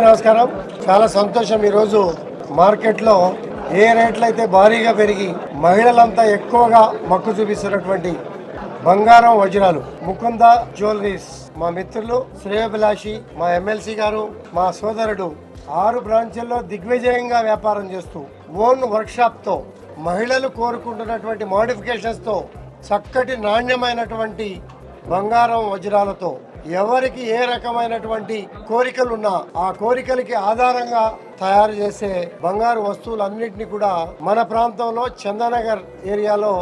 నమస్కారం. చాలా సంతోషం. ఈరోజు మార్కెట్లో ఏ రేట్లు అయితే భారీగా పెరిగి మహిళలంతా ఎక్కువగా మక్కు చూపిస్తున్నటువంటి బంగారం వజ్రాలు ముకుంద జ్యువెలరీస్ మా మిత్రులు శ్రేయోభిలాషి మా ఎమ్మెల్సీ గారు మా సోదరుడు 6 బ్రాంచుల్లో దిగ్విజయంగా వ్యాపారం చేస్తూ ఓన్ వర్క్షాప్తో మహిళలు కోరుకుంటున్నటువంటి మోడిఫికేషన్స్తో చక్కటి నాణ్యమైనటువంటి బంగారం వజ్రాలతో ఎవరికి ఏ రకమైనటువంటి కోరికలున్నా ఆ కోరికలకి ఆధారంగా తయారు చేసే బంగారు వస్తువులన్నింటినీ కూడా మన ప్రాంతంలో చందానగర్ ఏరియాలో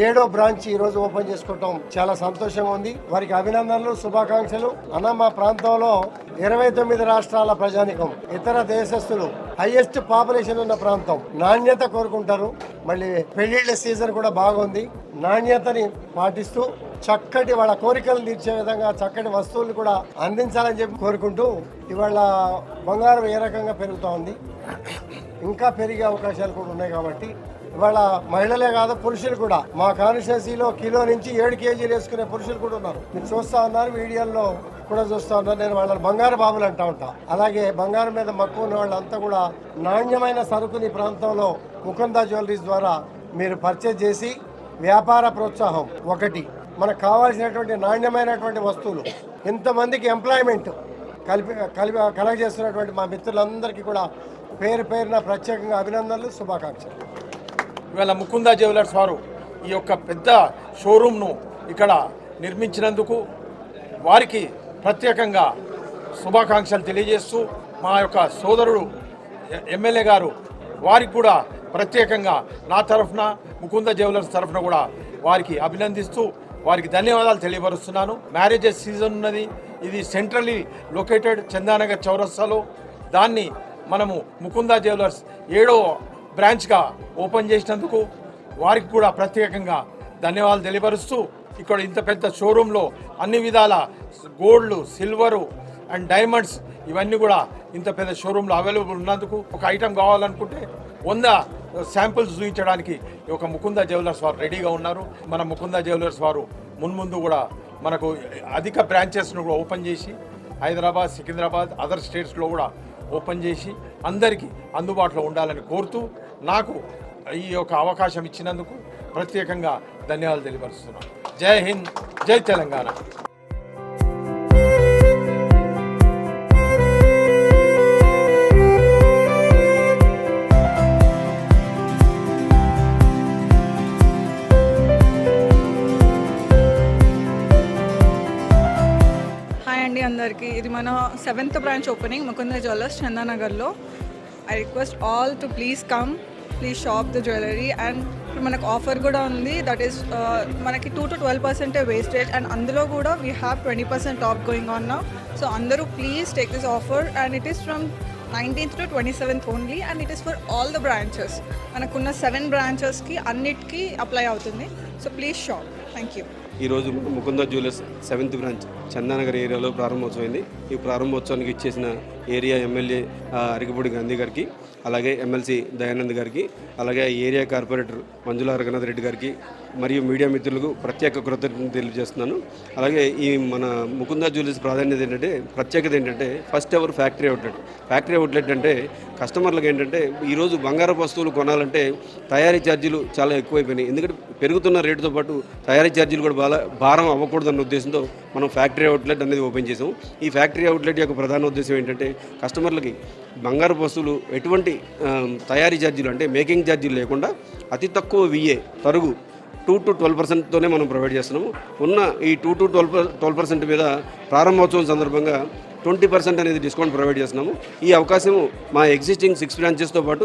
7వ బ్రాంచ్ ఈ రోజు ఓపెన్ చేసుకోవటం చాలా సంతోషంగా ఉంది. వారికి అభినందనలు, శుభాకాంక్షలు. అన్న మా ప్రాంతంలో 29 రాష్ట్రాల ప్రజానికం, ఇతర దేశస్తులు, హైయెస్ట్ పాపులేషన్ ఉన్న ప్రాంతం. నాణ్యత కోరుకుంటారు. మళ్ళీ పెళ్లిళ్ళ సీజన్ కూడా బాగుంది. నాణ్యతని పాటిస్తూ చక్కటి వాళ్ళ కోరికలు తీర్చే విధంగా చక్కటి వస్తువులు కూడా అందించాలని చెప్పి కోరుకుంటూ ఇవాళ బంగారం ఏ రకంగా పెరుగుతూ ఉంది, ఇంకా పెరిగే అవకాశాలు కూడా ఉన్నాయి. కాబట్టి ఇవాళ మహిళలే కాదు పురుషులు కూడా మా కాన్స్టిట్యున్సీలో కిలో నుంచి 7 కేజీలు వేసుకునే పురుషులు కూడా ఉన్నారు. మీరు చూస్తూ ఉన్నారు, వీడియోల్లో కూడా చూస్తూ ఉన్నారు. నేను వాళ్ళని బంగారు బాబులు అంటూ ఉంటా. అలాగే బంగారం మీద మక్కువ ఉన్న వాళ్ళంతా కూడా నాణ్యమైన సరుకుని ప్రాంతంలో ముకుంద జ్యువెలరీస్ ద్వారా మీరు పర్చేజ్ చేసి వ్యాపార ప్రోత్సాహం ఒకటి, మనకు కావాల్సినటువంటి నాణ్యమైనటువంటి వస్తువులు, ఇంతమందికి ఎంప్లాయ్మెంట్ కలెక్ట్ చేస్తున్నటువంటి మా మిత్రులందరికీ కూడా పేరు పేరున ప్రత్యేకంగా అభినందనలు, శుభాకాంక్షలు. ఇవాళ ముకుంద జ్యువెలర్స్ వారు ఈ యొక్క పెద్ద షోరూమ్ను ఇక్కడ నిర్మించినందుకు వారికి ప్రత్యేకంగా శుభాకాంక్షలు తెలియజేస్తూ మా యొక్క సోదరుడు ఎమ్మెల్యే గారు వారికి కూడా ప్రత్యేకంగా నా తరఫున ముకుంద జ్యువెలర్స్ తరఫున కూడా వారికి అభినందిస్తూ వారికి ధన్యవాదాలు తెలియపరుస్తున్నాను. మ్యారేజెస్ సీజన్ ఉన్నది. ఇది సెంట్రల్లీ లొకేటెడ్ చందానగర్ చౌరస్తాలో. దాన్ని మనము ముకుంద జ్యువెలర్స్ 7వ బ్రాంచ్గా ఓపెన్ చేసినందుకు వారికి కూడా ప్రత్యేకంగా ధన్యవాదాలు తెలియపరుస్తూ ఇక్కడ ఇంత పెద్ద షోరూంలో అన్ని విధాల గోల్డ్, సిల్వరు అండ్ డైమండ్స్ ఇవన్నీ కూడా ఇంత పెద్ద షోరూంలో అవైలబుల్ ఉన్నందుకు ఒక ఐటెం కావాలనుకుంటే 100 శాంపిల్స్ చూపించడానికి ఒక ముకుంద జ్యువెలర్స్ వారు రెడీగా ఉన్నారు. మన ముకుంద జ్యువెలర్స్ వారు మున్ముందు కూడా మనకు అధిక బ్రాంచెస్ను కూడా ఓపెన్ చేసి హైదరాబాద్, సికింద్రాబాద్, అదర్ స్టేట్స్లో కూడా ఓపెన్ చేసి అందరికీ అందుబాటులో ఉండాలని కోరుతూ నాకు ఈ యొక్క అవకాశం ఇచ్చినందుకు ప్రత్యేకంగా ధన్యవాదాలు తెలియపరుస్తున్నాను. జై హింద్, జై తెలంగాణ. అందరికీ ఇది మన 7th branch opening Mukunda jewellers చందానగర్లో. I request all to please come, please shop the jewellery. And ఇప్పుడు మనకు ఆఫర్ కూడా ఉంది. దట్ ఈస్ మనకి 2 to 12% వేస్టేజ్ అండ్ అందులో కూడా we have 20% off going on now. So అందరూ please take this offer and it is from 19th to 27th only and it is for all the branches. మనకున్న 7 బ్రాంచెస్కి అన్నిటికీ apply అవుతుంది. So please shop. Thank you. ఈరోజు Mukunda jewellers 7th branch Chandanagar ఏరియాలో ప్రారంభోత్సవమైంది. ఈ ప్రారంభోత్సవానికి ఇచ్చేసిన ఏరియా ఎమ్మెల్యే అరికపూడి గాంధీ గారికి, అలాగే ఎమ్మెల్సీ దయానంద్ గారికి, అలాగే ఏరియా కార్పొరేటర్ మంజుల రఘునాథ్ రెడ్డి గారికి మరియు మీడియా మిత్రులకు ప్రత్యేక కృతజ్ఞతలు తెలియజేస్తున్నాను. అలాగే ఈ మన ముకుంద జ్యువెలర్స్ ప్రత్యేకత ఏంటంటే first ever factory outlet. Factory outlet అంటే కస్టమర్లకు ఏంటంటే ఈరోజు బంగారపు వస్తువులు కొనాలంటే తయారీ ఛార్జీలు చాలా ఎక్కువైపోయినాయి. ఎందుకంటే పెరుగుతున్న రేటుతో పాటు తయారీ ఛార్జీలు కూడా భారం అవ్వకూడదన్న ఉద్దేశంతో మనం ఫ్యాక్టరీ అవుట్లెట్ అనేది ఓపెన్ చేసాం. ఈ ఫ్యాక్టరీ అవుట్లెట్ యొక్క ప్రధాన ఉద్దేశం ఏంటంటే కస్టమర్లకి బంగారపు వస్తువులు ఎటువంటి తయారీ ఛార్జీలు అంటే మేకింగ్ ఛార్జీలు లేకుండా అతి తక్కువ VA తరుగు 2 to 12%తోనే మనం ప్రొవైడ్ చేస్తున్నాము. ఉన్న ఈ 2 to 12% మీద ప్రారంభోత్సవం సందర్భంగా 20% అనేది డిస్కౌంట్ ప్రొవైడ్ చేస్తున్నాము. ఈ అవకాశం మా ఎగ్జిస్టింగ్ 6 బ్రాంచెస్తో పాటు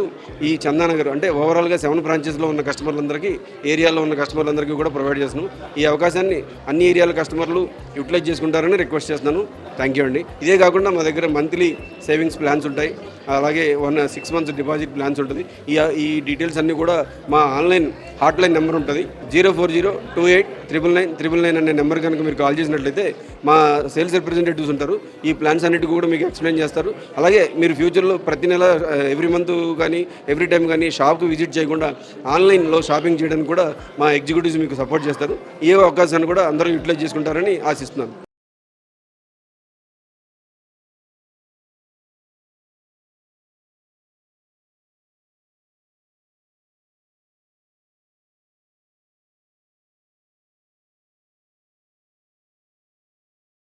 ఈ చందానగర్ అంటే ఓవరాల్గా 7 బ్రాంచెస్లో ఉన్న కస్టమర్లందరికీ, ఏరియాలో ఉన్న కస్టమర్లందరికీ కూడా ప్రొవైడ్ చేస్తున్నాము. ఈ అవకాశాన్ని అన్ని ఏరియాల కస్టమర్లు యూటిలైజ్ చేసుకుంటారని రిక్వెస్ట్ చేస్తున్నాను. థ్యాంక్ యూ అండి. ఇదే కాకుండా మా దగ్గర మంత్లీ సేవింగ్స్ ప్లాన్స్ ఉంటాయి, అలాగే 6 months డిపాజిట్ ప్లాన్స్ ఉంటుంది. ఈ డీటెయిల్స్ అన్నీ కూడా మా ఆన్లైన్ హాట్లైన్ నెంబర్ ఉంటుంది 04028999999 అనే నెంబర్ కనుక మీరు కాల్ చేసినట్లయితే మా సేల్స్ రిప్రజెంటేటివ్స్ ఉంటారు. ఈ ప్లాన్స్ అన్నిటి కూడా మీకు ఎక్స్ప్లెయిన్ చేస్తారు. అలాగే మీరు ఫ్యూచర్లో ప్రతి నెల ఎవ్రీ మంత్ కానీ ఎవ్రీ టైం కానీ షాప్కి విజిట్ చేయకుండా ఆన్లైన్లో షాపింగ్ చేయడానికి కూడా మా ఎగ్జిక్యూటివ్స్ మీకు సపోర్ట్ చేస్తారు. ఏ అవకాశాన్ని కూడా అందరూ యూటిలైజ్ చేసుకుంటారని ఆశిస్తున్నాను.